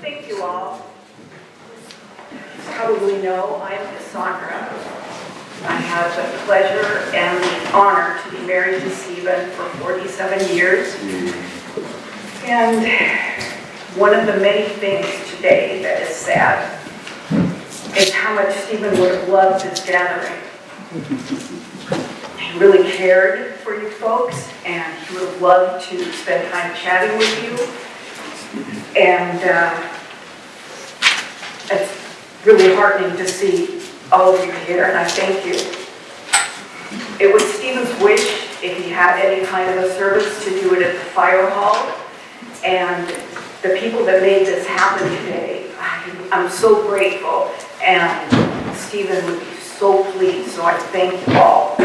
Thank you all. As you probably know, I'm Cassandra. I have the pleasure and the honor to be married to Stephen for 47 years. And one of the many things today that is sad is how much Stephen would have loved this gathering. He really cared for you folks, and he would have loved to spend time chatting with you. And it's really heartening to see all of you here, and I thank you. It was Stephen's wish, if he had any kind of a service, to do it at the fire hall. And the people that made this happen today, I'm so grateful, and Stephen would be so pleased, so I thank you all.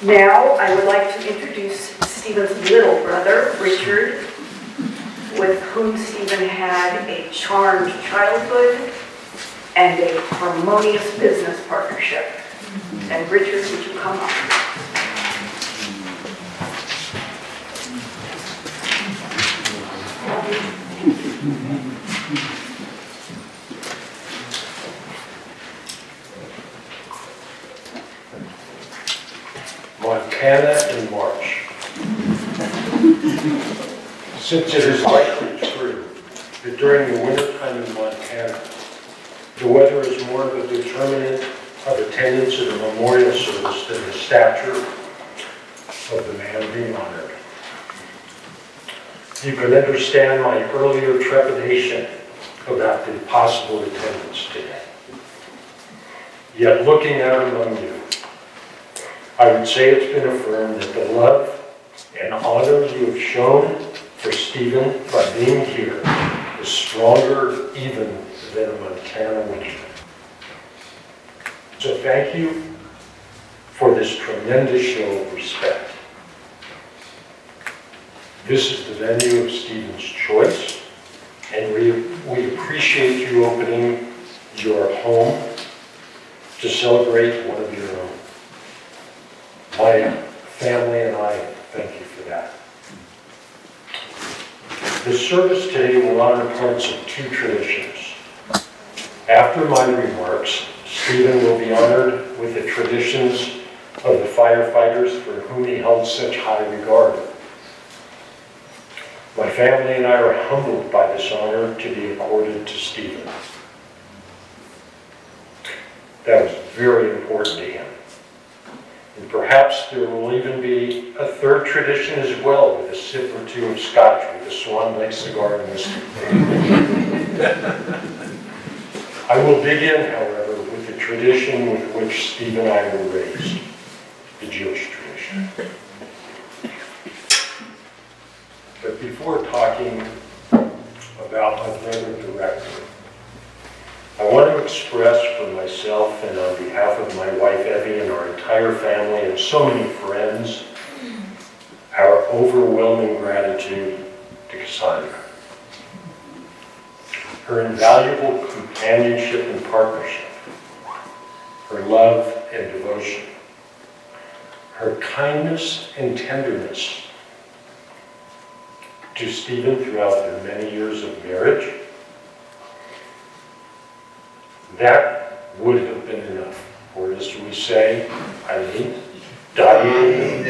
Now, I would like to introduce Stephen's little brother, Richard, with whom Stephen had a charmed childhood and a harmonious business partnership. And Richard, would you come up? Montana in March. Since it is likely true that during the wintertime in Montana, the weather is more of a determinant of attendance at a memorial service than the stature of the man being honored. You can understand my earlier trepidation about the possible attendance today. Yet looking out among you, I would say it's been affirmed that the love and honor you have shown for Stephen by being here is stronger even than a Montana winter. So thank you for this tremendous show of respect. This is the venue of Stephen's choice, and we appreciate you opening your home to celebrate one of your own. My family and I thank you for that. The service today will honor parts of two traditions. After my remarks, Stephen will be honored with the traditions of the firefighters for whom he held such high regard. My family and I are humbled by this honor to be accorded to Stephen. That was very important to him. And perhaps there will even be a third tradition as well, with a sip or two of scotch with the Swan Lake cigar and whiskey. I will begin, however, with the tradition with which Steve and I were raised, the Jewish tradition. But before talking about my brother directly, I want to express for myself and on behalf of my wife Evie and our entire family and so many friends our overwhelming gratitude to Cassandra. Her invaluable companionship and partnership, her love and devotion, her kindness and tenderness to Stephen throughout their many years of marriage, that would have been enough. Or as we say, dying.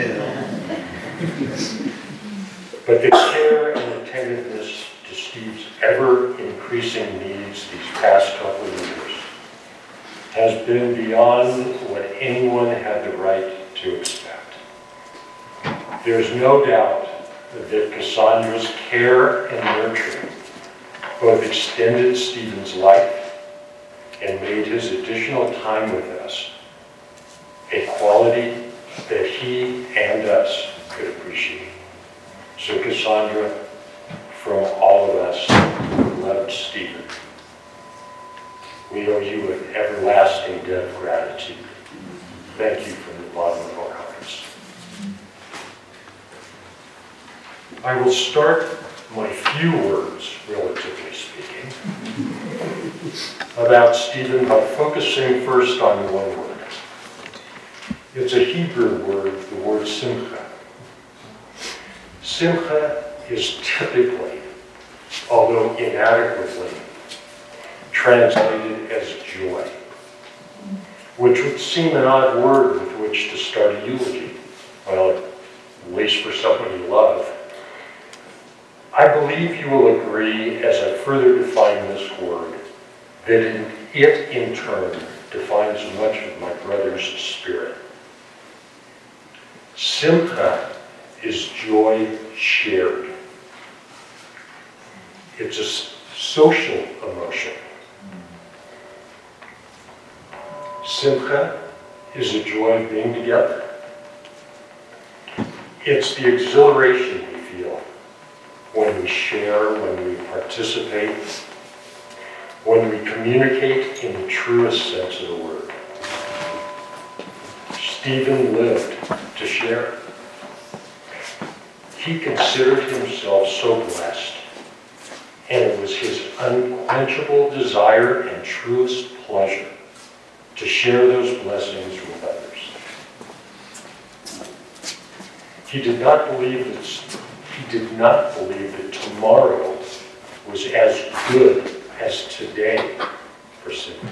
But the care and attentiveness to Steve's ever-increasing needs these past couple of years has been beyond what anyone had the right to expect. There's no doubt that Cassandra's care and nurturing both extended Stephen's life and made his additional time with us a quality that he and us could appreciate. So Cassandra, from all of us who loved Stephen, we owe you an everlasting debt of gratitude. Thank you from the bottom of our hearts. I will start my few words, relatively speaking, about Stephen by focusing first on one word. It's a Hebrew word, the word simcha. Simcha is typically, although inadequately, translated as joy, which would seem an odd word with which to start a eulogy. Well, at least for someone you love. I believe you will agree, as I further define this word, that it in turn defines much of my brother's spirit. Simcha is joy shared. It's a social emotion. Simcha is a joy of being together. It's the exhilaration we feel when we share, when we participate, when we communicate in the truest sense of the word. Stephen lived to share. He considered himself so blessed, and it was his unquenchable desire and truest pleasure to share those blessings with others. He did not believe that tomorrow was as good as today for Simcha.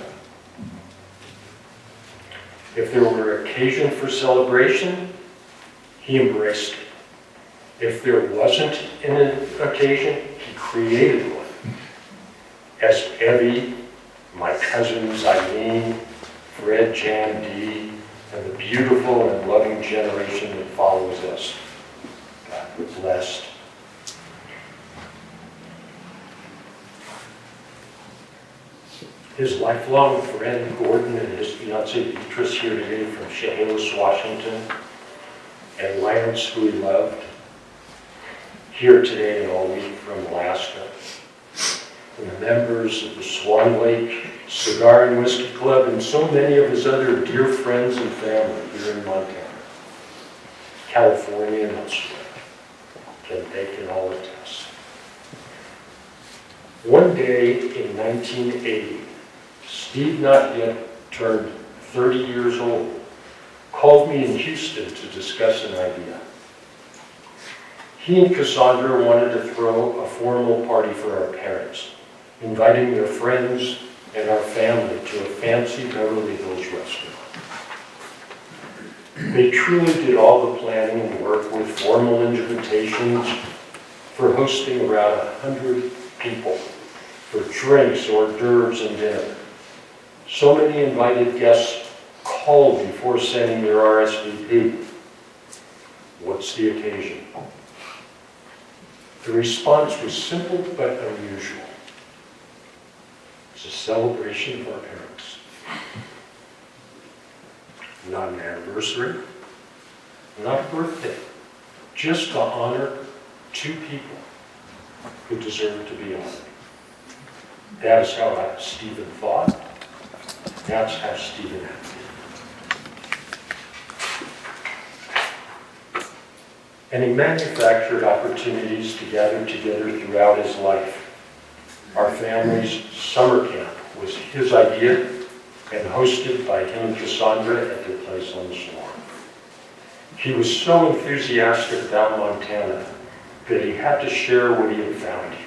If there were occasion for celebration, he embraced it. If there wasn't an occasion, he created one. As Evie, my cousins Eileen, Fred, Jan, Dee, and the beautiful and loving generation that follows us. God, we're blessed. His lifelong friend Gordon and his fiancée Beatrice here today from Chehalis, Washington, and Lance, who he loved, here today and all week from Alaska. And the members of the Swan Lake Cigar and Whiskey Club, and so many of his other dear friends and family here in Montana, California, and elsewhere, they can all attest. One day in 1980, Steve, not yet turned 30 years old, called me in Houston to discuss an idea. He and Cassandra wanted to throw a formal party for our parents, inviting their friends and our family to a fancy Beverly Hills restaurant. They truly did all the planning and work with formal invitations for hosting around 100 people for drinks, hors d'oeuvres, and dinner. So many invited guests called before sending their RSVP. What's the occasion? The response was simple but unusual. It's a celebration of our parents. Not an anniversary, not a birthday, just to honor two people who deserve to be honored. That is how Stephen thought. That's how Stephen acted. And he manufactured opportunities to gather together throughout his life. Our family's summer camp was his idea and hosted by him and Cassandra at their place on the shore. He was so enthusiastic about Montana that he had to share what he had found here.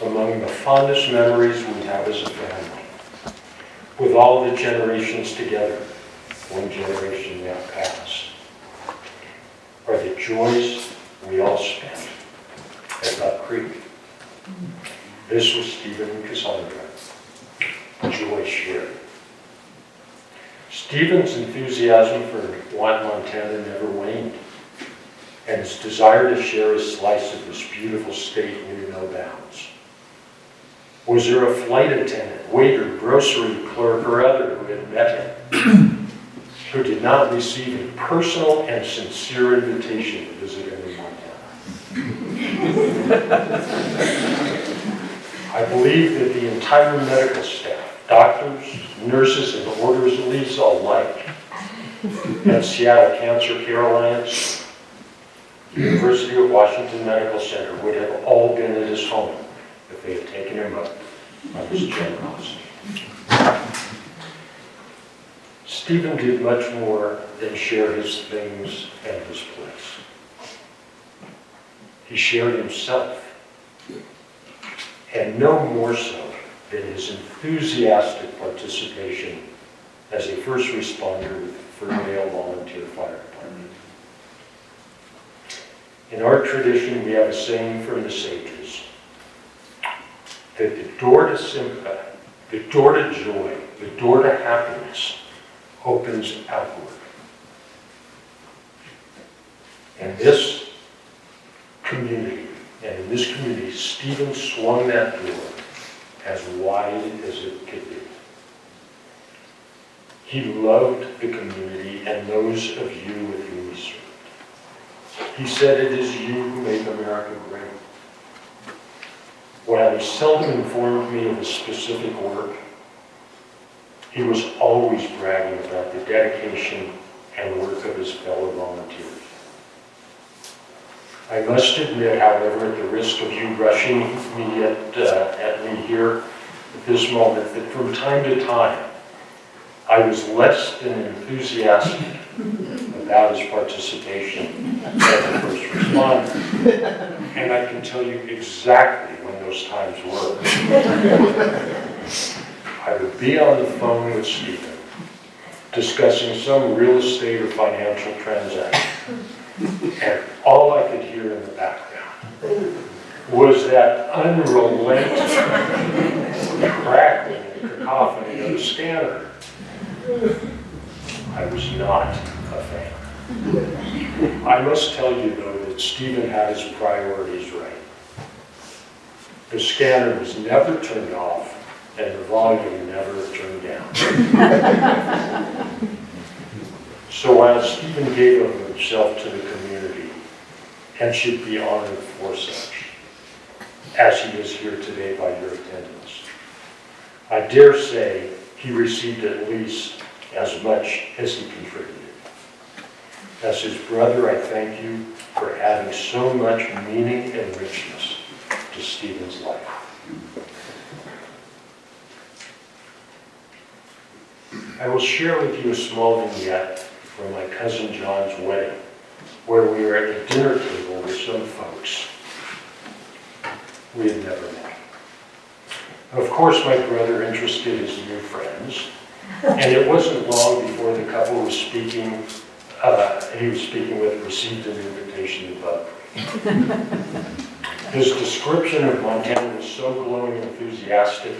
Among the fondest memories we have as a family, with all the generations together, one generation now past, are the joys we all spent at Duck Creek. This was Stephen and Cassandra. Joy shared. Stephen's enthusiasm for Montana never waned. and his desire to share a slice of this beautiful state knew no bounds. Was there a flight attendant, waiter, grocery clerk, or other who had met him, who did not receive a personal and sincere invitation to visit him in Montana? I believe that the entire medical staff, doctors, nurses, and orderlies alike at Seattle Cancer Care Alliance, University of Washington Medical Center would have all been at his home if they had taken him up on his generosity. Stephen did much more than share his things and his place. He shared himself, and no more so than his enthusiastic participation as a first responder with the Ferndale Volunteer Fire Department. In our tradition, we have a saying from the sages that the door to Simcha, the door to joy, the door to happiness opens outward. And this community, and in this community, Stephen swung that door as wide as it could be. He loved the community and those of you with whom he served. He said, "It is you who make America great." While he seldom informed me of his specific work, he was always bragging about the dedication and work of his fellow volunteers. I must admit, however, at the risk of you rushing me at me here at this moment, that from time to time, I was less than enthusiastic about his participation as a first responder. And I can tell you exactly when those times were. I would be on the phone with Stephen, discussing some real estate or financial transaction, and all I could hear in the background was that unrelenting crackling and cacophony of the scanner. I was not a fan. I must tell you, though, that Stephen had his priorities right. The scanner was never turned off, and the volume never turned down. So while Stephen gave of himself to the community, and should be honored for such, as he is here today by your attendance, I dare say he received at least as much as he contributed. As his brother, I thank you for adding so much meaning and richness to Stephen's life. I will share with you a small vignette from my cousin John's wedding, where we were at the dinner table with some folks we had never met. Of course, my brother interested his new friends, and it wasn't long before the couple was speaking, he was speaking with received an invitation to Gumpert. His description of Montana was so glowing and enthusiastic,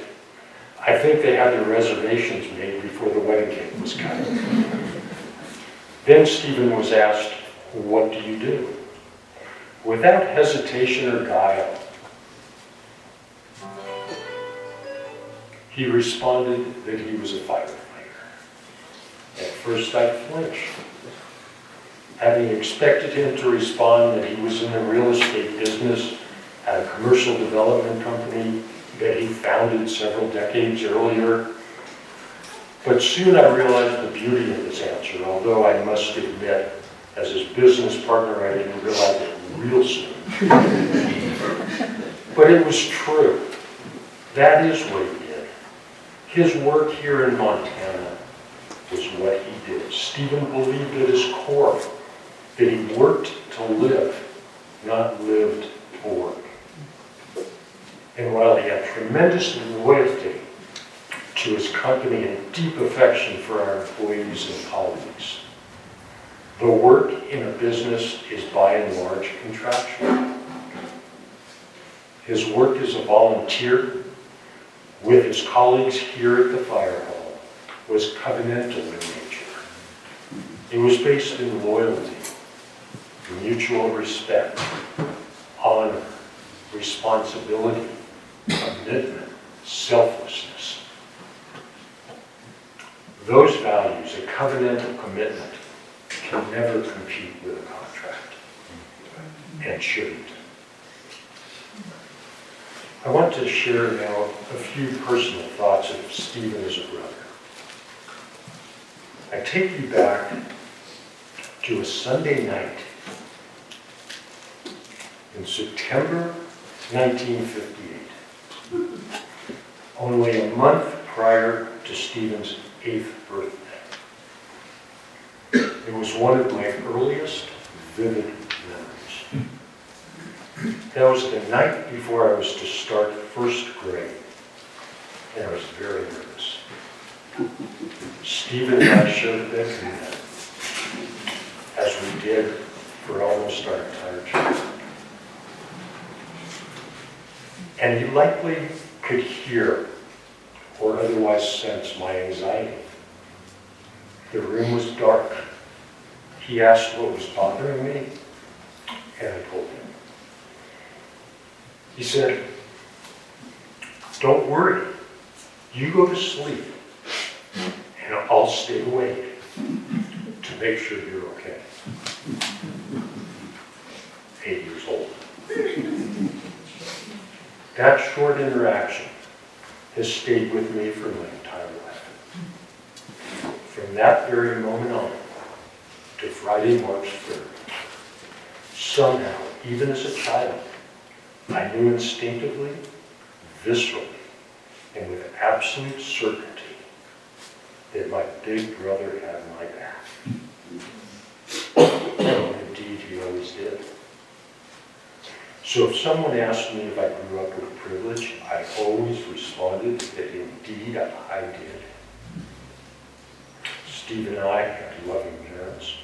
I think they had their reservations made before the wedding cake was cut. Then Stephen was asked, "What do you do?" Without hesitation or guile, he responded that he was a firefighter. At first I flinched, having expected him to respond that he was in the real estate business at a commercial development company that he founded several decades earlier. But soon I realized the beauty of his answer, although I must admit, as his business partner, I didn't realize it real soon. But it was true. That is what he did. His work here in Montana was what he did. Stephen believed at his core that he worked to live, not lived to work. And while he had tremendous loyalty to his company and deep affection for our employees and colleagues, the work in a business is by and large contractual. His work as a volunteer with his colleagues here at the fire hall was covenantal in nature. It was based in loyalty, mutual respect, honor, responsibility, commitment, selflessness. Those values, a covenantal commitment, can never compete with a contract, and shouldn't. I want to share now a few personal thoughts of Stephen as a brother. I take you back to a Sunday night in September 1958, only a month prior to Stephen's 8th birthday. It was one of my earliest vivid memories. That was the night before I was to start first grade, and I was very nervous. Stephen and I showed up at command, as we did for almost our entire childhood. And you likely could hear or otherwise sense my anxiety. The room was dark. He asked what was bothering me, and I told him. He said, "Don't worry, you go to sleep, and I'll stay awake to make sure you're okay." 8 years old. That short interaction has stayed with me for my entire life. From that very moment on to Friday, March 3rd, somehow, even as a child, I knew instinctively, viscerally, and with absolute certainty that my big brother had my back. And indeed, he always did. So if someone asked me if I grew up with privilege, I always responded that indeed I did. Steve and I had loving parents,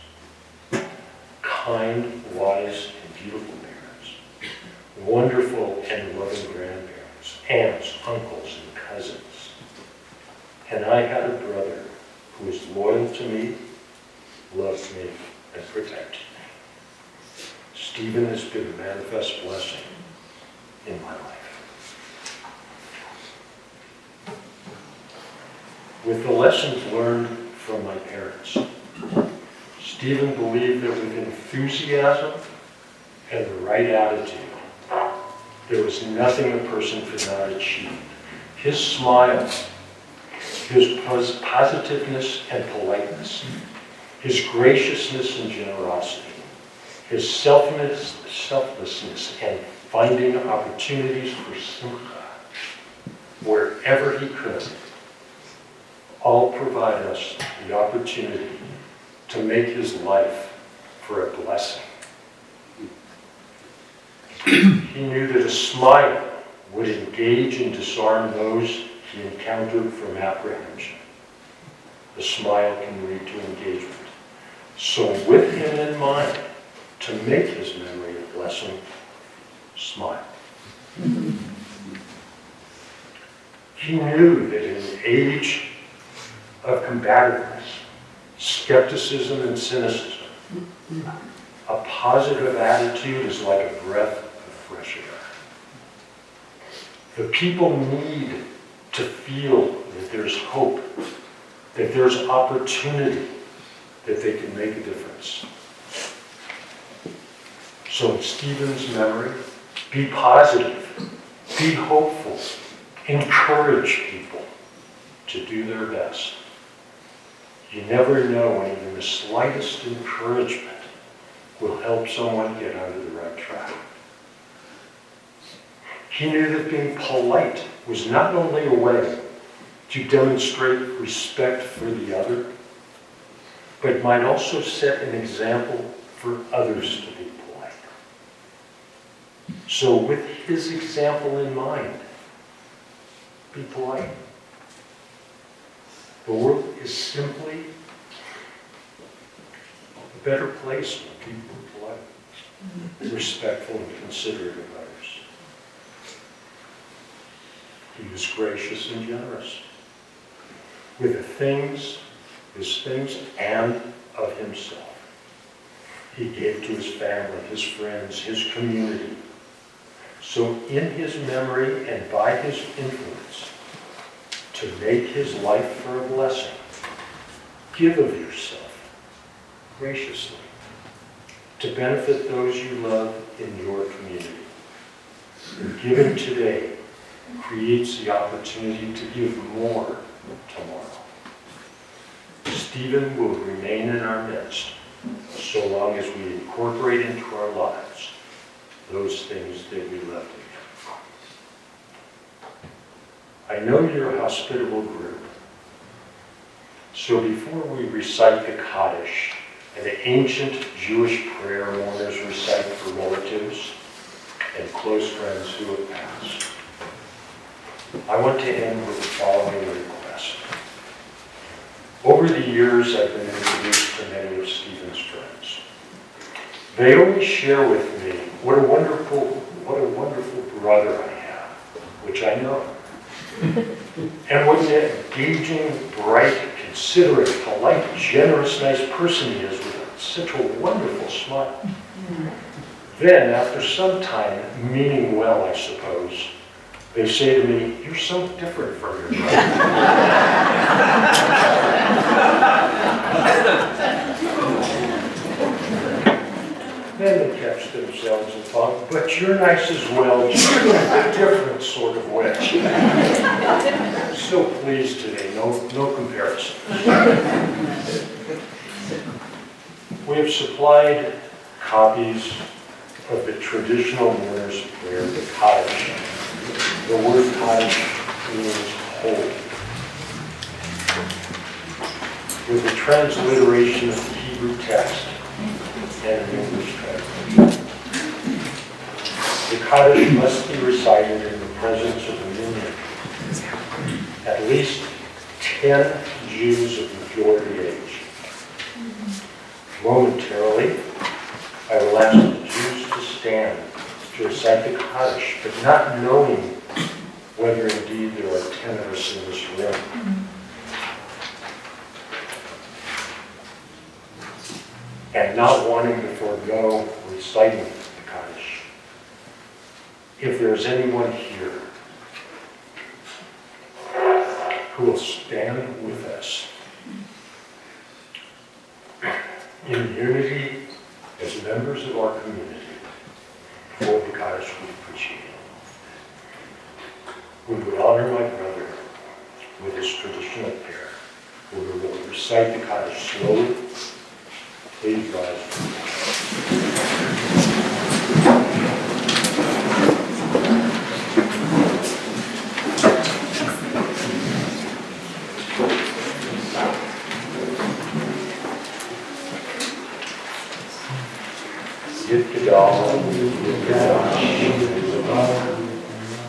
kind, wise, and beautiful parents, wonderful and loving grandparents, aunts, uncles, and cousins. And I had a brother who was loyal to me, loved me, and protected me. Stephen has been a manifest blessing in my life. With the lessons learned from my parents, Stephen believed that with enthusiasm and the right attitude, there was nothing a person could not achieve. His smile, his positiveness and politeness, his graciousness and generosity, his selflessness and finding opportunities for simcha wherever he could, all provide us the opportunity to make his life for a blessing. He knew that a smile would engage and disarm those he encountered from apprehension. A smile can lead to engagement. So with him in mind, to make his memory a blessing, smile. He knew that in an age of combativeness, skepticism, and cynicism, a positive attitude is like a breath of fresh air. The people need to feel that there's hope, that there's opportunity, that they can make a difference. So in Stephen's memory, be positive, be hopeful, encourage people to do their best. You never know when even the slightest encouragement will help someone get onto the right track. He knew that being polite was not only a way to demonstrate respect for the other, but might also set an example for others to be polite. So with his example in mind, be polite. The world is simply a better place when people are polite, respectful, and considerate of others. He was gracious and generous with his things, and of himself. he gave to his family, his friends, his community. So in his memory and by his influence, to make his life for a blessing, give of yourself graciously to benefit those you love in your community. And giving today creates the opportunity to give more tomorrow. Stephen will remain in our midst so long as we incorporate into our lives those things that we love to give. I know you're a hospitable group, so before we recite the Kaddish, an ancient Jewish prayer mourners recite for relatives and close friends who have passed, I want to end with the following request. Over the years, I've been introduced to many of Stephen's friends. They always share with me what a wonderful brother I have, which I know. And what an engaging, bright, considerate, polite, generous, nice person he is with such a wonderful smile. Then, after some time, meaning well, I suppose, they say to me, "You're so different from your brother." Then they catch themselves and thought, "But you're nice as well, just in a different sort of way." So pleased today, no comparison. We have supplied copies of the traditional mourner's prayer, the Kaddish. The word Kaddish means holy. With the transliteration of the Hebrew text and an English translation. The Kaddish must be recited in the presence of a minyan. At least 10 Jews of majority age. Momentarily, I will ask the Jews to stand to recite the Kaddish, but not knowing whether indeed there are 10 of us in this room. And not wanting to forego reciting the Kaddish. If there's anyone here who will stand with us in unity as members of our community for the Kaddish, we appreciate it. We would honor my brother with his traditional prayer. We will recite the Kaddish slowly. Please rise. Yitgadal,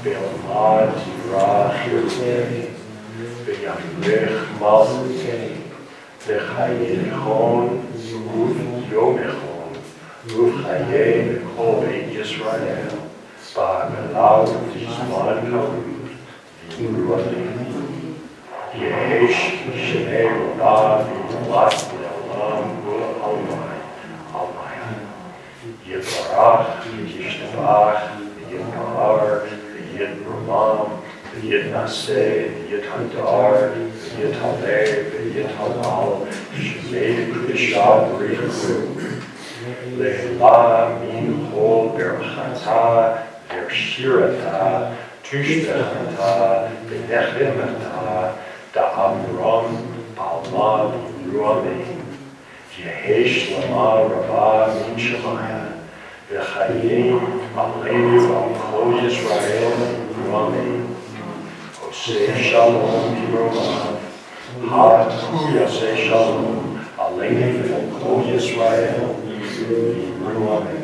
Be'amad, Yirah, Be'yamrech, Malkei, Be'chayechon, Uf Yomechon, Uf Chayei, Kol Beit Yisrael, Ba'agalav, Zman Kavud, V'Yimrualim, Yehesh, Shnei Rodav, V'Yilat Le'olam, V'Almai, Almai. Yitbarach, Yishtabach, Yitbar, Yitramam, Yitnaseh, Yithadar, Yithaleh, Yithalal, Shemei Kudishah B'Richu, Le'la Min Hol Berchata, Bershirata, Tushbechata, Benechemata, Da'amram, Balma, Ruameh. Yehesh lama rabba min shemaya, v'chayim aleinu al kol Yisrael ruamein. Oseh shalom kiromav, ha'ku yaseh shalom, aleinu al kol Yisrael ruamein.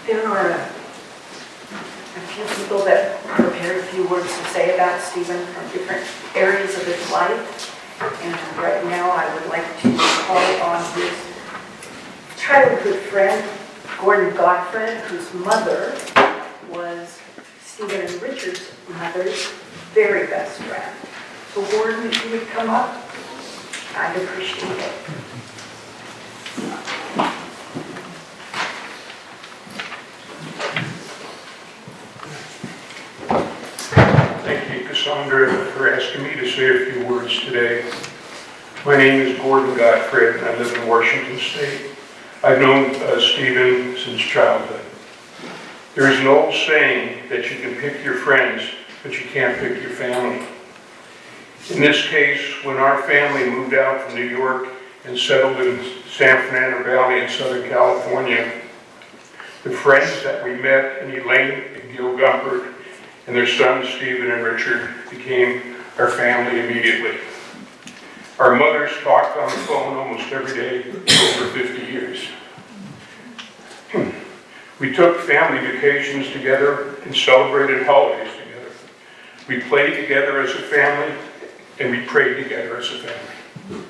There are a few people that prepared a few words to say about Stephen from different areas of his life. And right now I would like to call on his childhood friend, Gordon Gumpert, whose mother was Stephen and Richard's mother's very best friend. So Gordon, if you would come up, I'd appreciate it. Thank you, Cassandra, for asking me to say a few words today. My name is Gordon Gottfried, and I live in Washington State. I've known Stephen since childhood. There is an old saying that you can pick your friends, but you can't pick your family. In this case, when our family moved out from New York and settled in San Fernando Valley in Southern California, the friends that we met in Elaine and Gil Gumpert and their sons, Stephen and Richard, became our family immediately. Our mothers talked on the phone almost every day for over 50 years. We took family vacations together and celebrated holidays together. We played together as a family, and we prayed together as a family.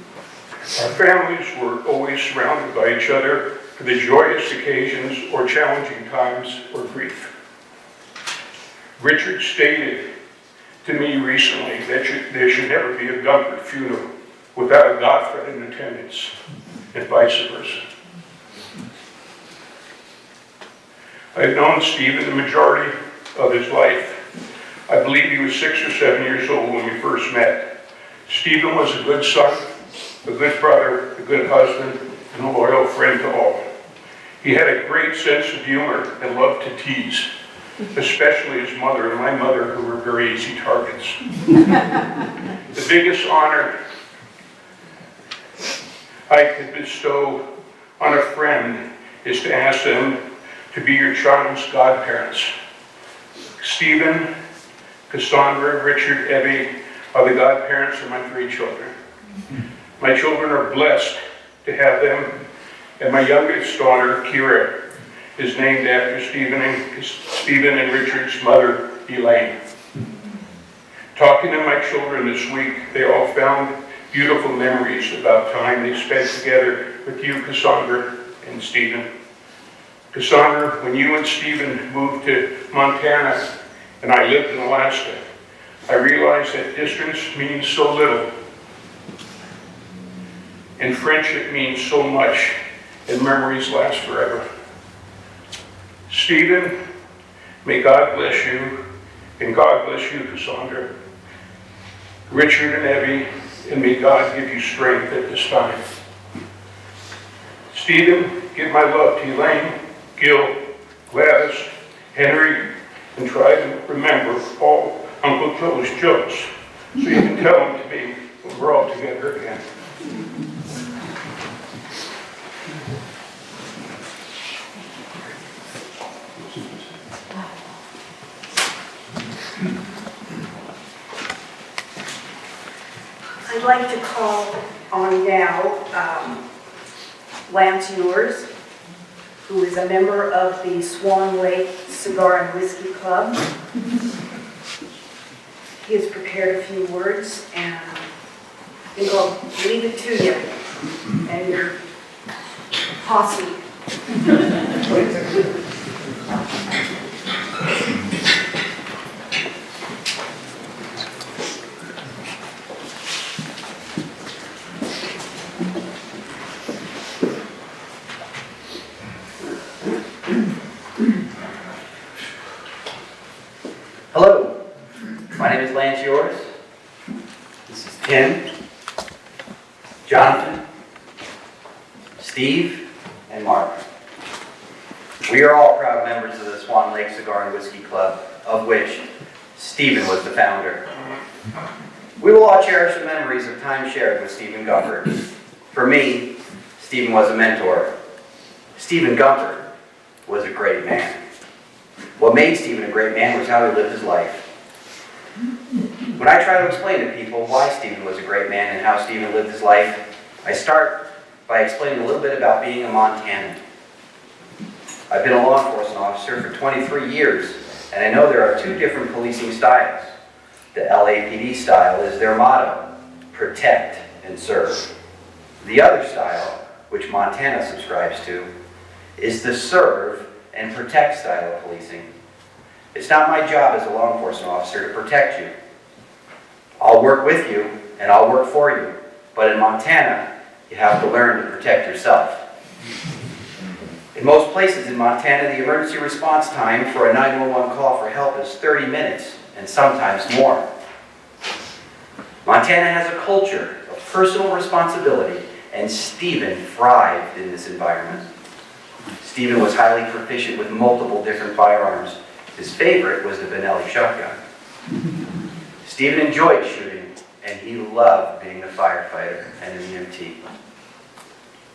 Our families were always surrounded by each other for the joyous occasions or challenging times or grief. Richard stated to me recently that there should never be a Gumpert funeral without a Gottfried in attendance, and vice versa. I've known Stephen the majority of his life. I believe he was 6 or 7 years old when we first met. Stephen was a good son, a good brother, a good husband, and a loyal friend to all. He had a great sense of humor and loved to tease, especially his mother and my mother, who were very easy targets. The biggest honor I could bestow on a friend is to ask them to be your child's godparents. Stephen, Cassandra, Richard, Evie are the godparents of my 3 children. My children are blessed to have them, and my youngest daughter, Kira, is named after Stephen and Richard's mother, Elaine. Talking to my children this week, they all found beautiful memories about time they spent together with you, Cassandra, and Stephen. Cassandra, when you and Stephen moved to Montana and I lived in Alaska, I realized that distance means so little, and friendship means so much, and memories last forever. Stephen, may God bless you, and God bless you, Cassandra. Richard and Evie, and may God give you strength at this time. Stephen, give my love to Elaine, Gil, Gladys, Henry, and try to remember all Uncle Joe's jokes so you can tell them to me when we're all together again. I'd like to call on now Lance Ewers, who is a member of the Swan Lake Cigar and Whiskey Club. He has prepared a few words, and I think I'll leave it to you and your posse. Hello, my name is Lance Ewers. This is Tim, Jonathan, Steve, and Mark. We are all proud members of the Swan Lake Cigar and Whiskey Club, of which Stephen was the founder. We will all cherish the memories of time shared with Stephen Gumpert. For me, Stephen was a mentor. Stephen Gumpert was a great man. What made Stephen a great man was how he lived his life. When I try to explain to people why Stephen was a great man and how Stephen lived his life, I start by explaining a little bit about being a Montanan. I've been a law enforcement officer for 23 years, and I know there are 2 different policing styles. The LAPD style is their motto, protect and serve. The other style, which Montana subscribes to, is the serve and protect style of policing. It's not my job as a law enforcement officer to protect you. I'll work with you and I'll work for you. But in Montana, you have to learn to protect yourself. In most places in Montana, the emergency response time for a 911 call for help is 30 minutes and sometimes more. Montana has a culture of personal responsibility, and Stephen thrived in this environment. Stephen was highly proficient with multiple different firearms. His favorite was the Benelli shotgun. Stephen enjoyed shooting, and he loved being a firefighter and an EMT.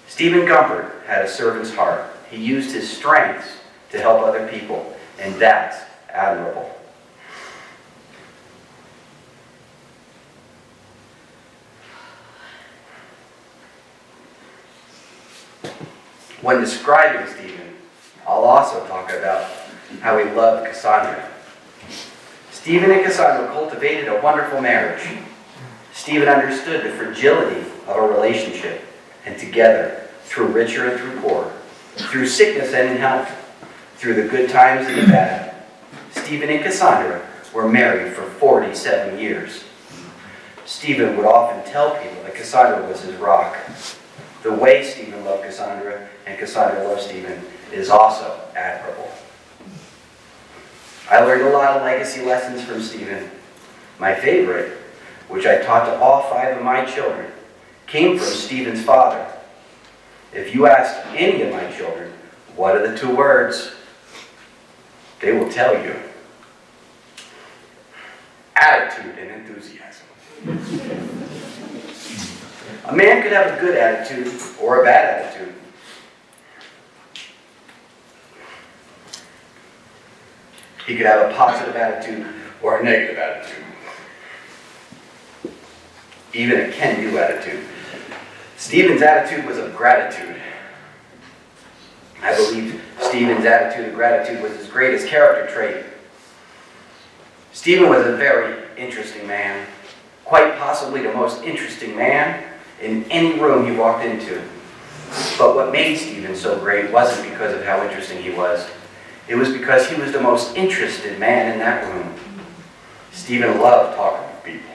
Stephen Gumpert had a servant's heart. He used his strengths to help other people, and that's admirable. When describing Stephen, I'll also talk about how he loved Cassandra. Stephen and Cassandra cultivated a wonderful marriage. Stephen understood the fragility of a relationship, and together, through richer and through poor, through sickness and in health, through the good times and the bad, Stephen and Cassandra were married for 47 years. Stephen would often tell people that Cassandra was his rock. The way Stephen loved Cassandra and Cassandra loved Stephen is also admirable. I learned a lot of legacy lessons from Stephen. My favorite, which I taught to all 5 of my children, came from Stephen's father. If you ask any of my children, what are the 2 words? They will tell you. Attitude and enthusiasm. A man could have a good attitude or a bad attitude. He could have a positive attitude or a negative attitude. Even a can-do attitude. Stephen's attitude was of gratitude. I believe Stephen's attitude of gratitude was his greatest character trait. Stephen was a very interesting man, quite possibly the most interesting man in any room you walked into. But what made Stephen so great wasn't because of how interesting he was. It was because he was the most interested man in that room. Stephen loved talking to people.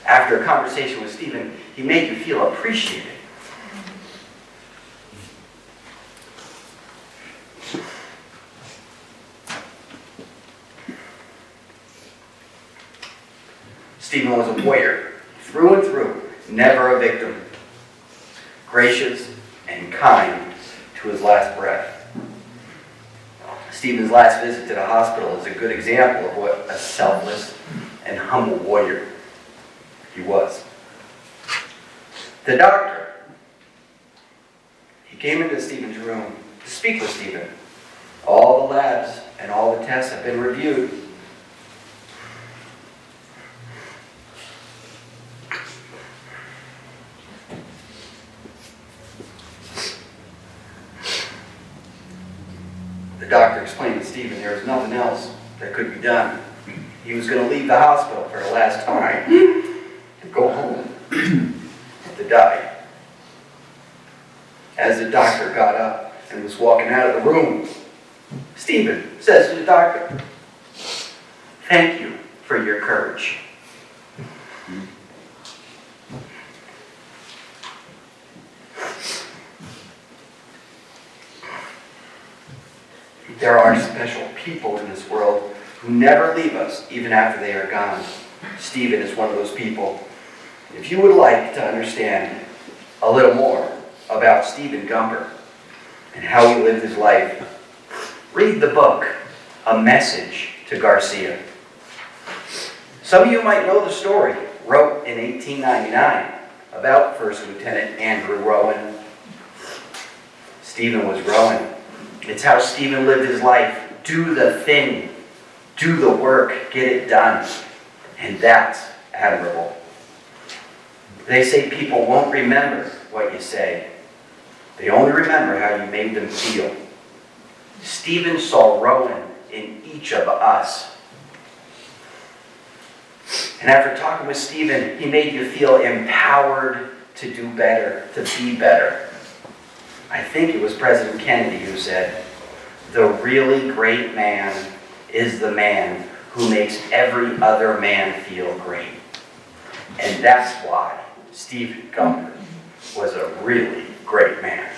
After a conversation with Stephen, he made you feel appreciated. Stephen was a warrior, through and through, never a victim. Gracious and kind to his last breath. Stephen's last visit to the hospital is a good example of what a selfless and humble warrior he was. The doctor, he came into Stephen's room to speak with Stephen. All the labs and all the tests have been reviewed. The doctor explained to Stephen there was nothing else that could be done. He was going to leave the hospital for the last time to go home to die. As the doctor got up and was walking out of the room, Stephen says to the doctor, "Thank you for your courage." There are special people in this world who never leave us even after they are gone. Stephen is one of those people. If you would like to understand a little more about Stephen Gumpert and how he lived his life, read the book, A Message to Garcia. Some of you might know the story, wrote in 1899 about First Lieutenant Andrew Rowan. Stephen was Rowan. It's how Stephen lived his life. Do the thing. Do the work. Get it done. And that's admirable. They say people won't remember what you say. They only remember how you made them feel. Stephen saw Rowan in each of us. And after talking with Stephen, he made you feel empowered to do better, to be better. I think it was President Kennedy who said, "The really great man is the man who makes every other man feel great." And that's why Stephen Gumpert was a really great man.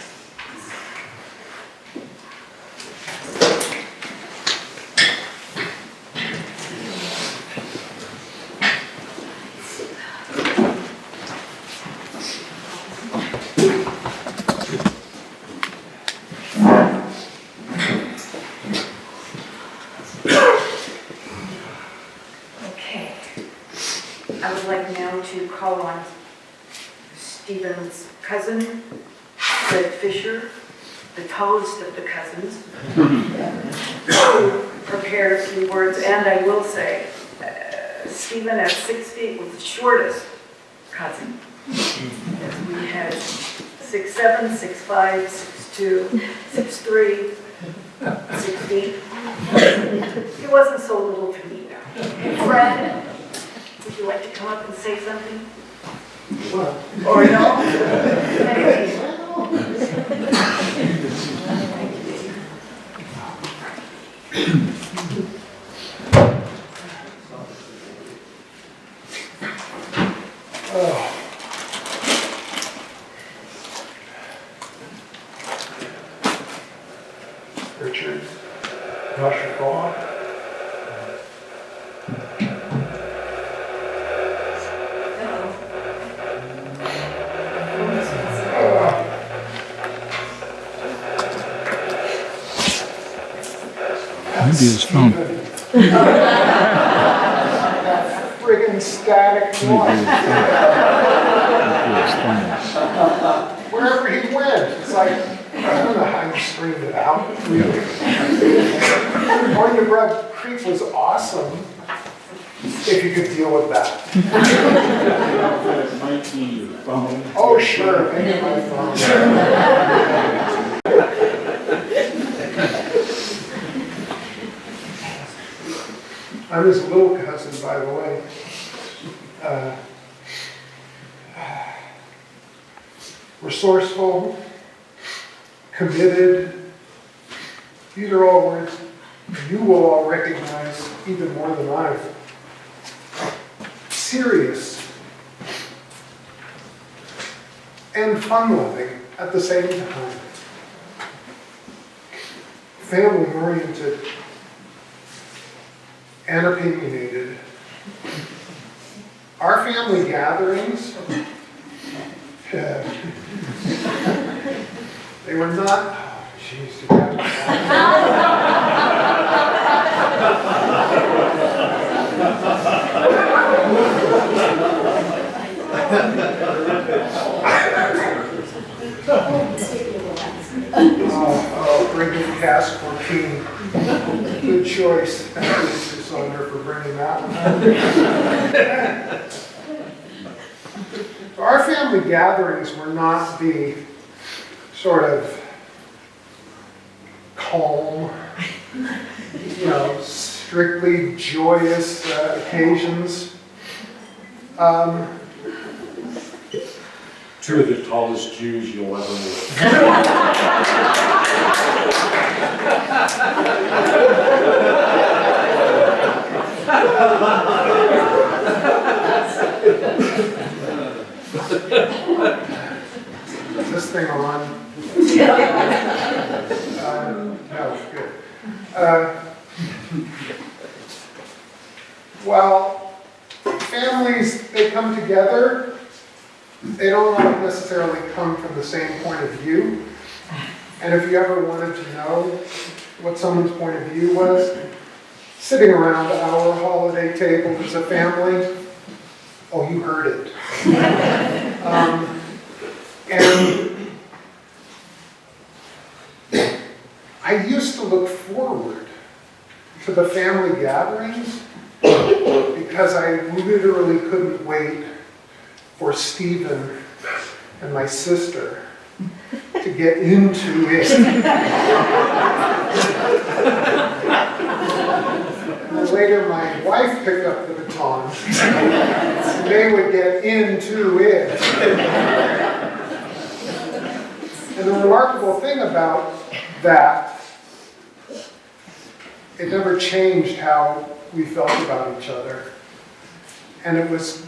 Okay. I would like now to call on Stephen's cousin, Fred Fisher, the tallest of the cousins, to prepare a few words. And I will say, Stephen at 6 feet was the shortest cousin. As we had 6'7", 6'5", 6'2", 6'3", 6 feet. He wasn't so little to me now. Fred, would you like to come up and say something? Or no? Thank you. Richard, Joshua Paul. Maybe his phone. Friggin' static one. Wherever he went, it's like, I don't know how you screamed it out, really. Going to Brad Creek was awesome, if you could deal with that. That might be your phone. Oh, sure, maybe my phone. I'm his little cousin, by the way. Resourceful, committed. These are all words you will all recognize even more than I. Serious and fun-loving at the same time. Family-oriented and opinionated. Our family gatherings, they were not, oh, jeez, bringing cask 14. Good choice. Thank you, Sandra, for bringing that one up. Our family gatherings were not the sort of calm, strictly joyous occasions. Two of the tallest Jews you'll ever meet. Is this thing on? No, good. Well, families, they come together. They don't all necessarily come from the same point of view. And if you ever wanted to know what someone's point of view was, sitting around our holiday table as a family, oh, you heard it. And I used to look forward to the family gatherings because I literally couldn't wait for Stephen and my sister to get into it. And then later my wife picked up the baton, they would get into it. And the remarkable thing about that, it never changed how we felt about each other. And it was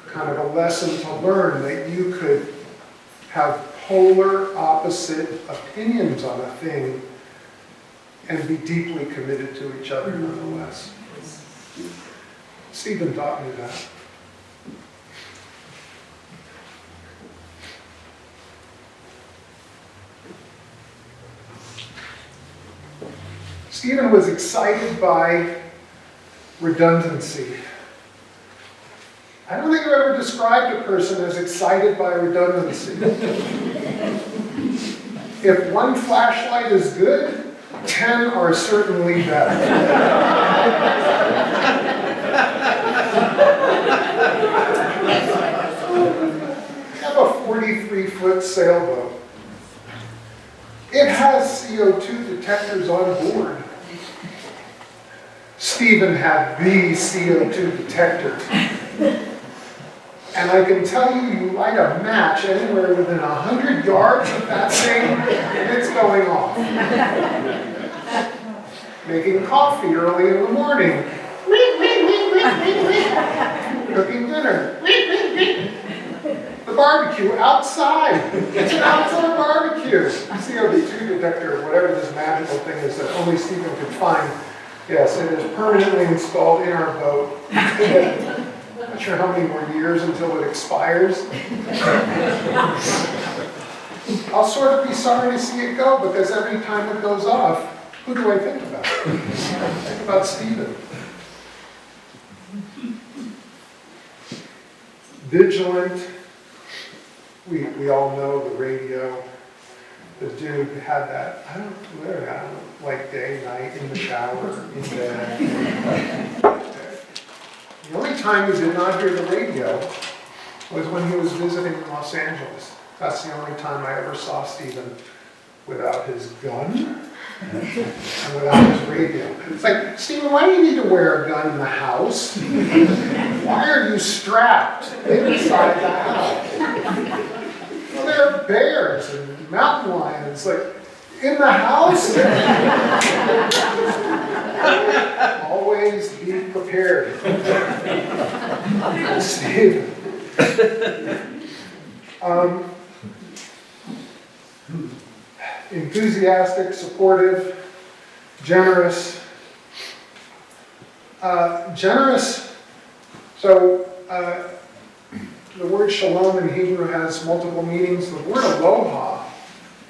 kind of a lesson to learn that you could have polar opposite opinions on a thing and be deeply committed to each other nonetheless. Stephen taught me that. Stephen was excited by redundancy. I don't think I've ever described a person as excited by redundancy. If one flashlight is good, 10 are certainly better. I have a 43-foot sailboat. It has CO2 detectors on board. Stephen had the CO2 detectors. And I can tell you, you light a match anywhere within 100 yards of that thing, it's going off. Making coffee early in the morning. Cooking dinner. The barbecue outside. It's an outdoor barbecue. CO2 detector, whatever this magical thing is that only Stephen could find. Yes, it is permanently installed in our boat. I'm not sure how many more years until it expires. I'll sort of be sorry to see it go because every time it goes off, who do I think about? I think about Stephen. Vigilant. We all know the radio. The dude had that, I don't know, like day, night, in the shower, in bed. The only time he did not hear the radio was when he was visiting in Los Angeles. That's the only time I ever saw Stephen without his gun and without his radio. It's like, Stephen, why do you need to wear a gun in the house? Why are you strapped inside the house? Well, there are bears and mountain lions, like, in the house? Always be prepared. Stephen. Enthusiastic, supportive, generous. The word shalom in Hebrew has multiple meanings. The word aloha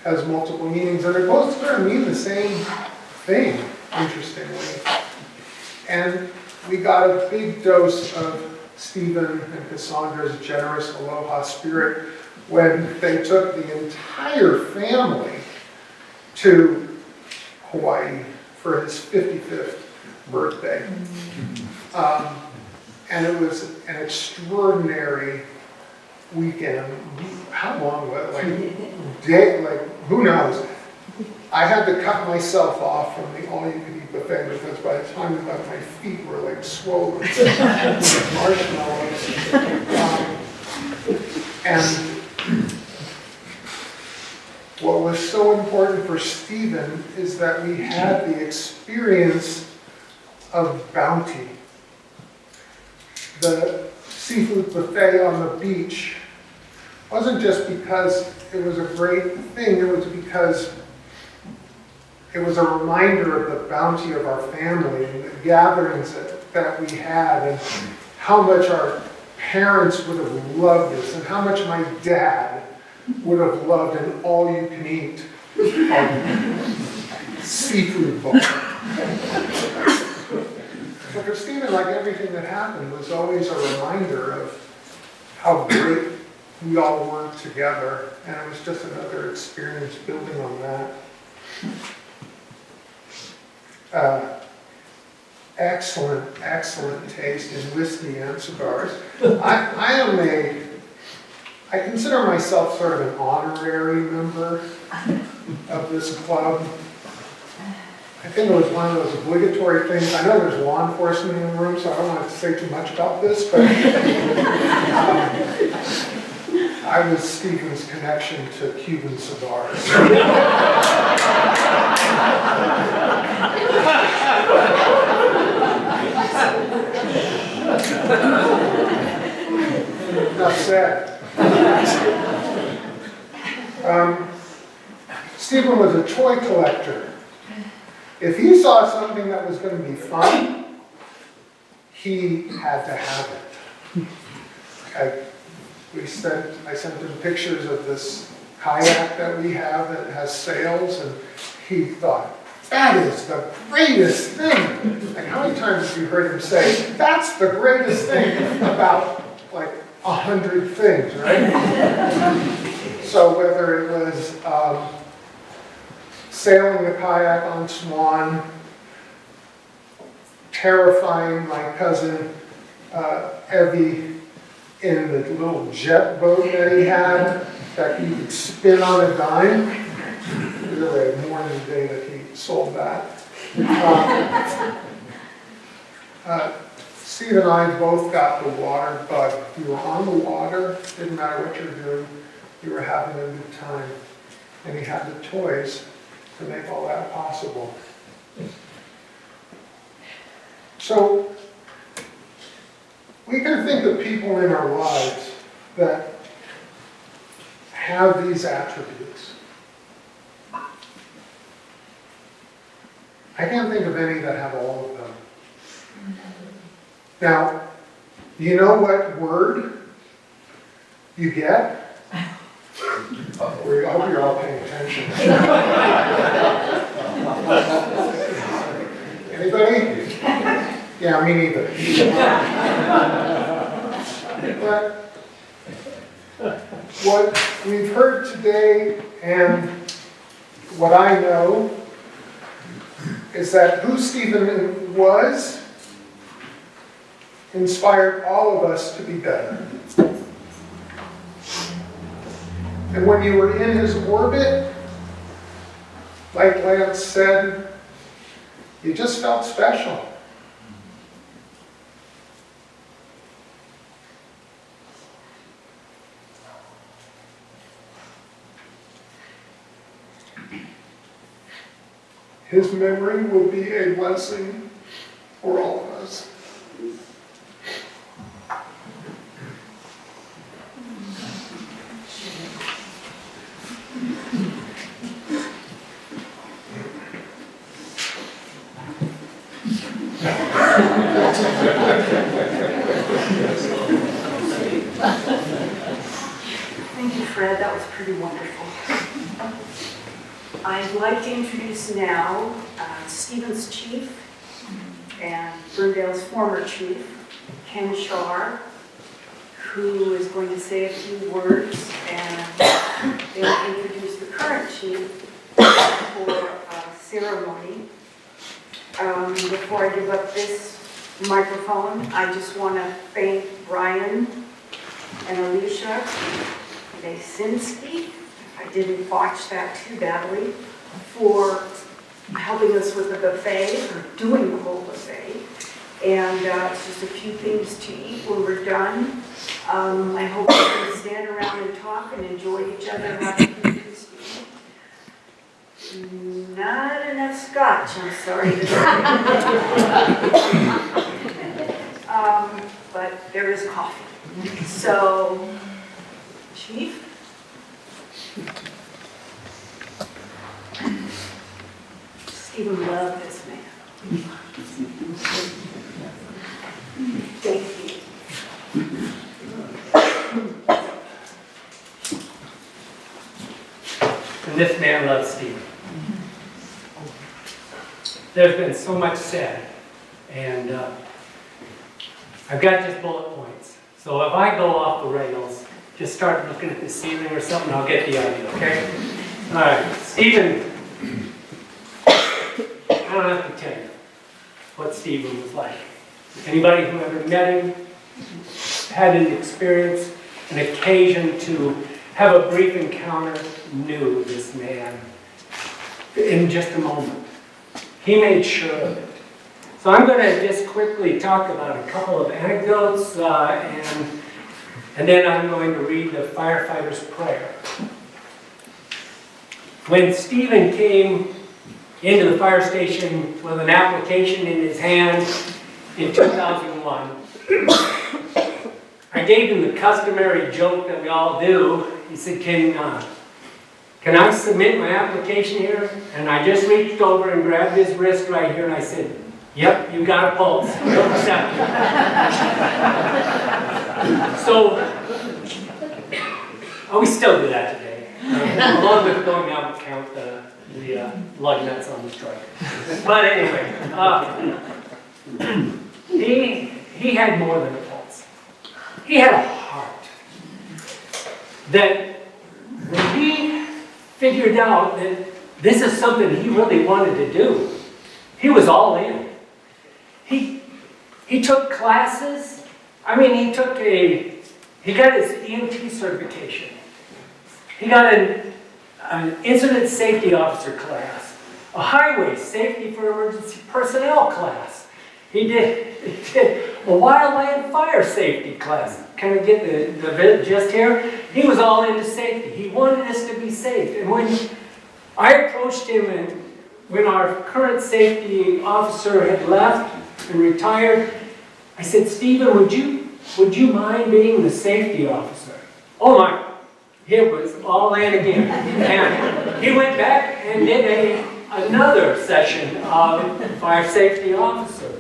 has multiple meanings, and they both sort of mean the same thing, interestingly. And we got a big dose of Stephen and Cassandra's generous aloha spirit when they took the entire family to Hawaii for his 55th birthday. And it was an extraordinary weekend. How long was it? Who knows? I had to cut myself off from the all-you-can-eat buffet because by the time we got, my feet were like swollen with marshmallows. And what was so important for Stephen is that we had the experience of bounty. The seafood buffet on the beach wasn't just because it was a great thing, it was because it was a reminder of the bounty of our family and the gatherings that we had and how much our parents would have loved this and how much my dad would have loved an all-you-can-eat seafood bar. So for Stephen, like everything that happened, was always a reminder of how great we all were together, and it was just another experience building on that. Excellent taste in whiskey and cigars. I consider myself sort of an honorary member of this club. I think it was one of those obligatory things. I know there's law enforcement in the room, so I don't want to say too much about this, but I was Stephen's connection to Cuban cigars. Enough said. Stephen was a toy collector. If he saw something that was going to be fun, he had to have it. I sent him pictures of this kayak that we have that has sails, and he thought, that is the greatest thing. Like, how many times have you heard him say, that's the greatest thing, about like 100 things, right? So whether it was sailing the kayak on Swan, terrifying my cousin Evie in the little jet boat that he had that he could spin on a dime. Really, more than the day that he sold that. Steve and I both got the water bug. You were on the water, didn't matter what you were doing, you were having a good time. And he had the toys to make all that possible. So, we can think of people in our lives that have these attributes. I can't think of any that have all of them. Now, do you know what word you get? I hope you're all paying attention. Anybody? Yeah, me neither. But what we've heard today and what I know is that who Stephen was inspired all of us to be better. And when you were in his orbit, like Lance said, you just felt special. His memory will be a blessing for all of us. Thank you, Fred. That was pretty wonderful. I'd like to introduce now Stephen's chief and Ferndale's former chief, Ken Shar, who is going to say a few words, and they'll introduce the current chief for ceremony. Before I give up this microphone, I just want to thank Brian and Alicia Lesinski, I didn't botch that too badly, for helping us with the buffet, or doing the whole buffet. And just a few things to eat when we're done. I hope we can stand around and talk and enjoy each other and have a few things to eat. Not enough scotch, I'm sorry to say. But there is coffee. So, Chief? Stephen loved this man. Thank you. And this man loves Stephen. There's been so much said, and I've got just bullet points. So if I go off the rails, just start looking at the ceiling or something, I'll get the idea, okay? All right, Stephen, I don't have to tell you what Stephen was like. Anybody who ever met him, had an experience, an occasion to have a brief encounter, knew this man in just a moment. he made sure of it. So I'm going to just quickly talk about a couple of anecdotes, and then I'm going to read the firefighter's prayer. When Stephen came into the fire station with an application in his hand in 2001, I gave him the customary joke that we all do. He said, can I submit my application here? And I just reached over and grabbed his wrist right here and I said, yep, you got a pulse. We'll accept it. So, we still do that today. Along with going out and count the lug nuts on the truck. But anyway, he had more than a pulse. He had a heart that when he figured out that this is something he really wanted to do, he was all in. He took classes. I mean, he got his EMT certification. He got an incident safety officer class, a highway safety for emergency personnel class. He did a wildland fire safety class. Can I get the gist here? He was all into safety. He wanted us to be safe. And when I approached him, and when our current safety officer had left and retired, I said, Stephen, would you mind being the safety officer? Oh my, it was all in again. And he went back and did another session of fire safety officer.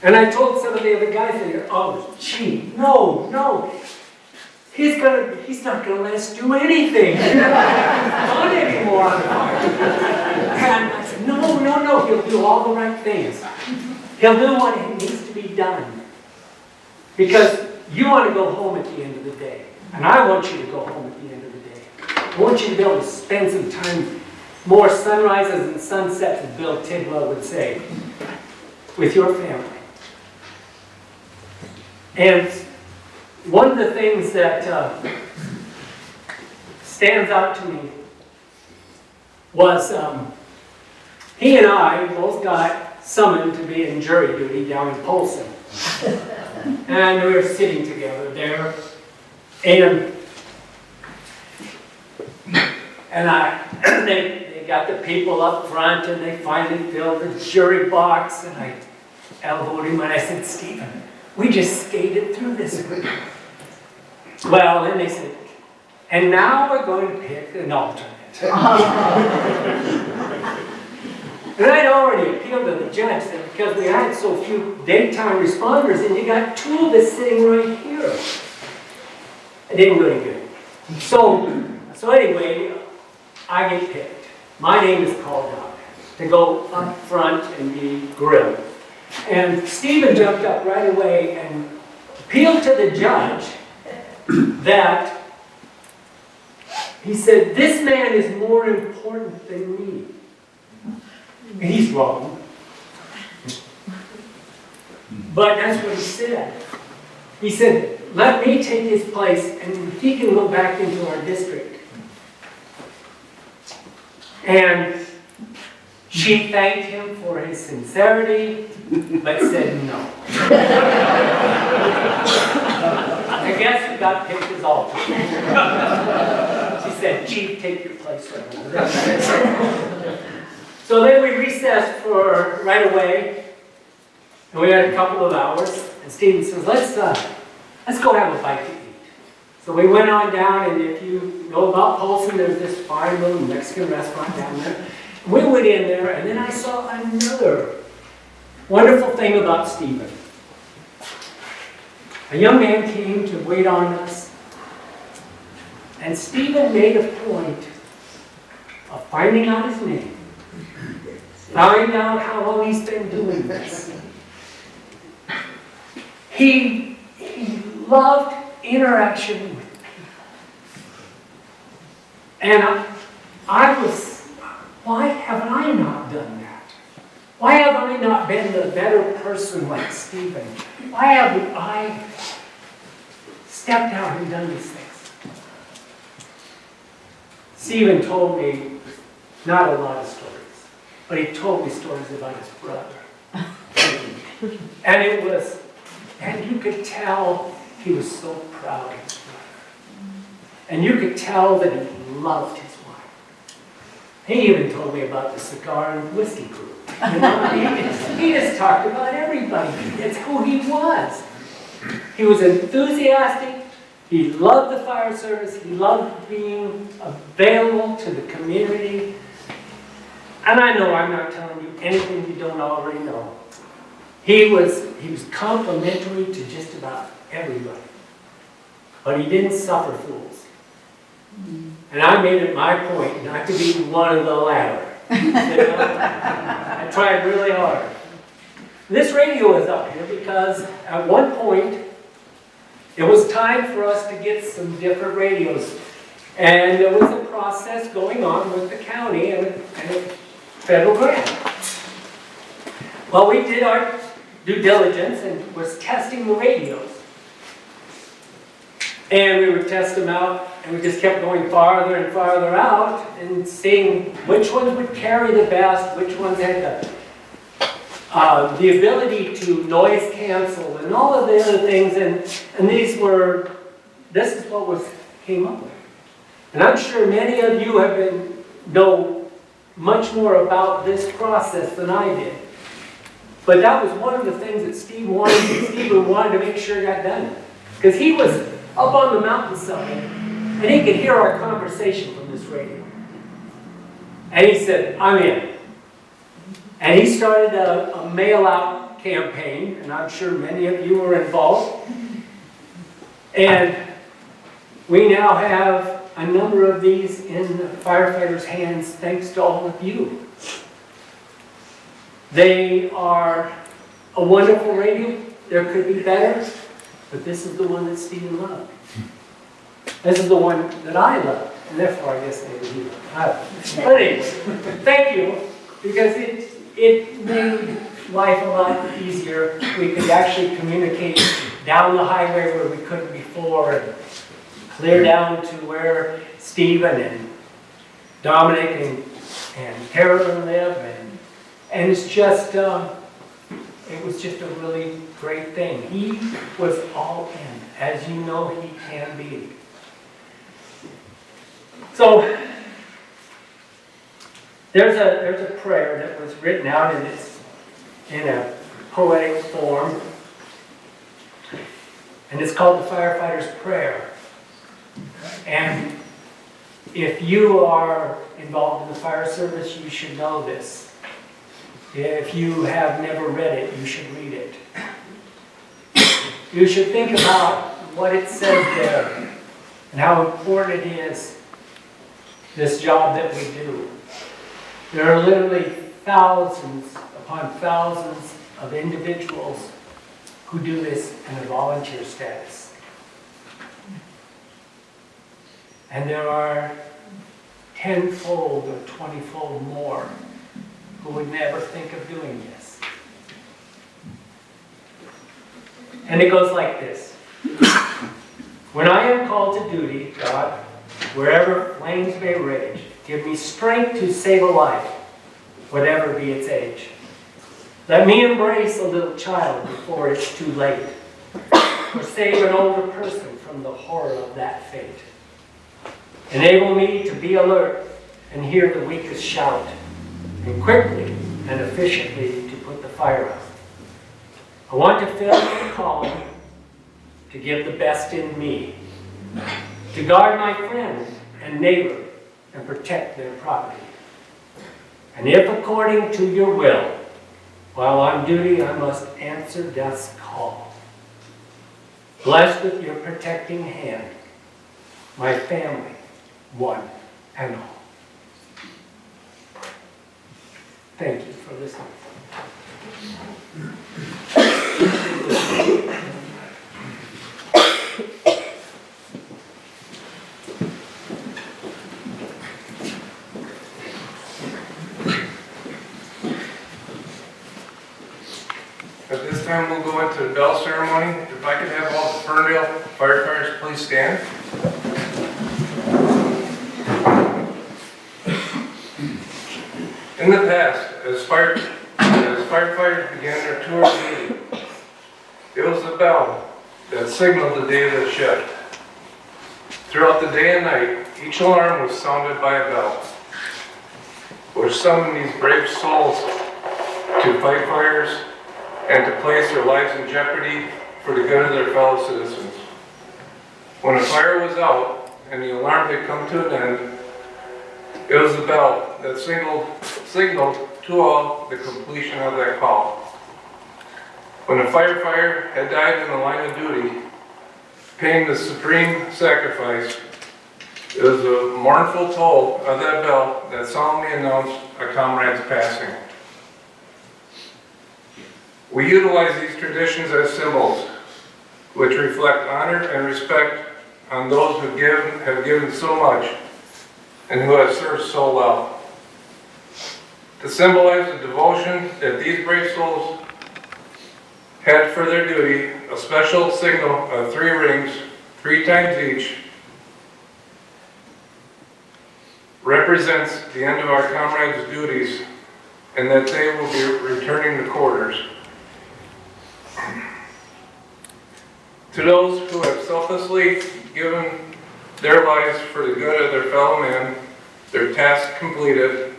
And I told some of the other guys in there, oh gee, no. He's not gonna let us do anything. We're not fun anymore on the fire. And I said, no, he'll do all the right things. He'll do what needs to be done. Because you want to go home at the end of the day. And I want you to go home at the end of the day. I want you to be able to spend some time, more sunrises and sunsets, as Bill Tidwell would say, with your family. And one of the things that stands out to me was he and I both got summoned to be in jury duty down in Polson. And we were sitting together there, and they got the people up front, and they finally filled the jury box, and I elbowed him and I said, Stephen, we just skated through this week. Well, then they said, and now we're going to pick an alternate. And I'd already appealed to the judge that because we had so few daytime responders, and you got two of us sitting right here. It didn't go any good. So anyway, I get picked. My name is called out to go up front and be grilled. And Stephen jumped up right away and appealed to the judge that he said, this man is more important than me. He's wrong. But that's what he said. He said, let me take his place and he can go back into our district. And she thanked him for his sincerity, but said no. I guess he got picked as alternate. She said, Chief, take your place right over. So then we recessed for right away, and we had a couple of hours, and Stephen says, let's go have a bite to eat. So we went on down, and if you know about Polson, there's this fine little Mexican restaurant down there. We went in there, and then I saw another wonderful thing about Stephen. A young man came to wait on us, and Stephen made a point of finding out his name. Find out how long he's been doing this. He loved interaction with people. And I was, why haven't I not done that? Why have I not been the better person like Stephen? Why haven't I stepped out and done these things? Stephen told me not a lot of stories. but he told me stories about his brother. And you could tell he was so proud of his brother. And you could tell that he loved his wife. He even told me about the cigar and whiskey group. You know, he just talked about everybody. It's who he was. He was enthusiastic. He loved the fire service. He loved being available to the community. And I know I'm not telling you anything you don't already know. He was complimentary to just about everybody. But he didn't suffer fools. And I made it my point not to be one of the latter. You know? I tried really hard. This radio is up here because at one point it was time for us to get some different radios. And there was a process going on with the county and a federal grant. Well, we did our due diligence and was testing the radios. And we would test them out, and we just kept going farther and farther out and seeing which ones would carry the best, which ones had the ability to noise cancel and all of the other things. And this is what came up with. And I'm sure many of you know much more about this process than I did. But that was one of the things that Stephen wanted to make sure got done. Because he was up on the mountainside, and he could hear our conversation from this radio. And he said, I'm in. And he started a mail-out campaign, and I'm sure many of you were involved. And we now have a number of these in the firefighters' hands thanks to all of you. They are a wonderful radio. There could be better, but this is the one that Stephen loved. This is the one that I love, and therefore I guess maybe he loved. But anyways, thank you, because it made life a lot easier. We could actually communicate down the highway where we couldn't before, and clear down to where Stephen and Dominic and Carolyn live, and it's just, it was just a really great thing. He was all in, as you know he can be. So, there's a prayer that was written out, and it's in a poetic form, and it's called the Firefighter's Prayer. And if you are involved in the fire service, you should know this. If you have never read it, you should read it. You should think about what it says there and how important it is, this job that we do. There are literally thousands upon thousands of individuals who do this in a volunteer status. And there are 10-fold or 20-fold more who would never think of doing this. And it goes like this. When I am called to duty, God, wherever flames may rage, give me strength to save a life, whatever be its age. Let me embrace a little child before it's too late, or save an older person from the horror of that fate. Enable me to be alert and hear the weakest shout, and quickly and efficiently to put the fire out. I want to fill the calling to give the best in me, to guard my friend and neighbor and protect their property. And if according to your will, while on duty I must answer death's call, bless with your protecting hand my family, one and all. Thank you for listening. At this time, we'll go into the bell ceremony. If I could have all the Ferndale firefighters please stand. In the past, as firefighters began their tour of duty, it was the bell that signaled the day of the shift. Throughout the day and night, each alarm was sounded by a bell, which summoned these brave souls to fight fires and to place their lives in jeopardy for the good of their fellow citizens. When a fire was out and the alarm had come to an end, it was the bell that signaled to all the completion of that call. When a firefighter had died in the line of duty, paying the supreme sacrifice, it was a mournful toll of that bell that solemnly announced a comrade's passing. We utilize these traditions as symbols, which reflect honor and respect on those who have given so much and who have served so well. To symbolize the devotion that these brave souls had for their duty, a special signal of 3 rings, 3 times each, represents the end of our comrades' duties and that they will be returning to quarters. To those who have selflessly given their lives for the good of their fellow men, their tasks completed,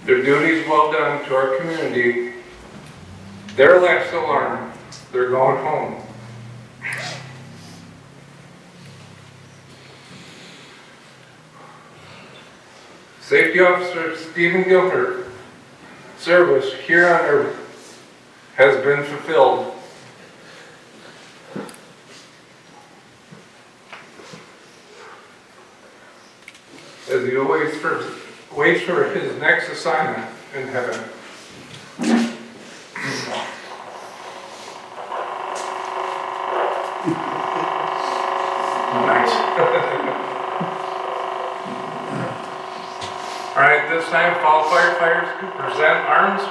their duties well done to our community, their last alarm, they're going home. Safety Officer Stephen Gumpert service here on earth has been fulfilled. As he waits for his next assignment in heaven. Nice. All right, this time, fall firefighters to present arms.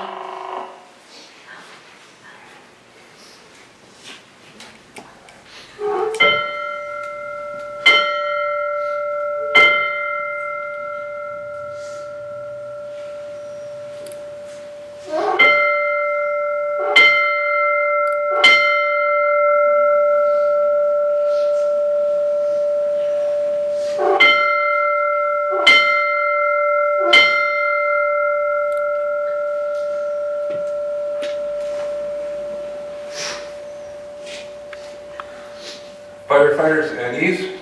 Firefighters at ease.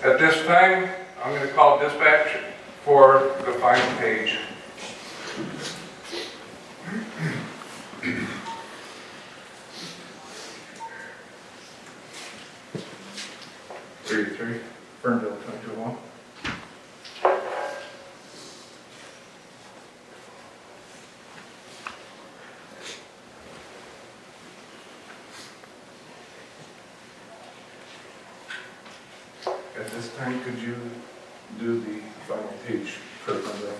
At this time, I'm going to call dispatch for the final page. Three, Ferndale 221. At this time, could you do the final page for the fire?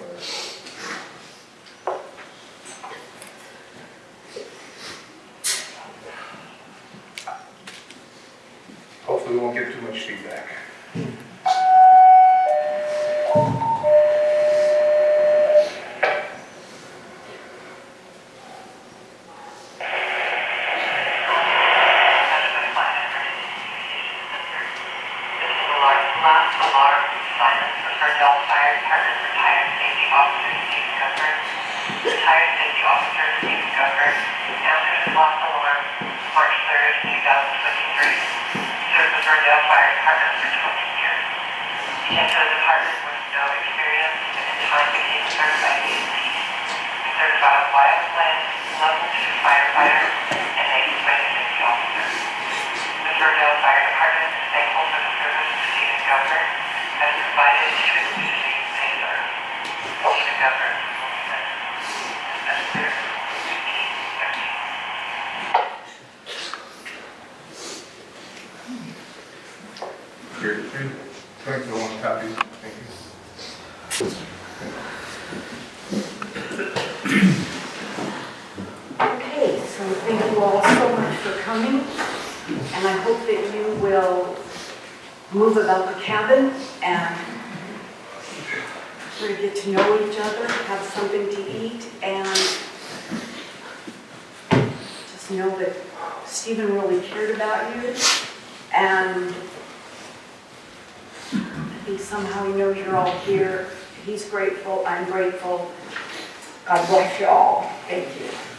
Hopefully we won't get too much feedback. Last alarm silence for Ferndale Fire Department retired safety officer Steve Gumpert. Retired safety officer Steve Gumpert answered his last alarm March 3rd, 2023. Served the Ferndale Fire Department for 20 years. He entered the department with no experience and in time became certified EMT. Certified fire plant, level 2 firefighter, and 8 safety officer. The Ferndale Fire Department is thankful for the service Stephen Gumpert has provided to its community and earth. Stephen Gumpert will be missed. As clear, 1513. Here, thank you, one copy. Thank you. Okay, so thank you all so much for coming, and I hope that you will move about the cabin and We're gonna get to know each other, have something to eat, and just know that Stephen really cared about you. And I think somehow he knows you're all here. He's grateful, I'm grateful. God bless you all. Thank you.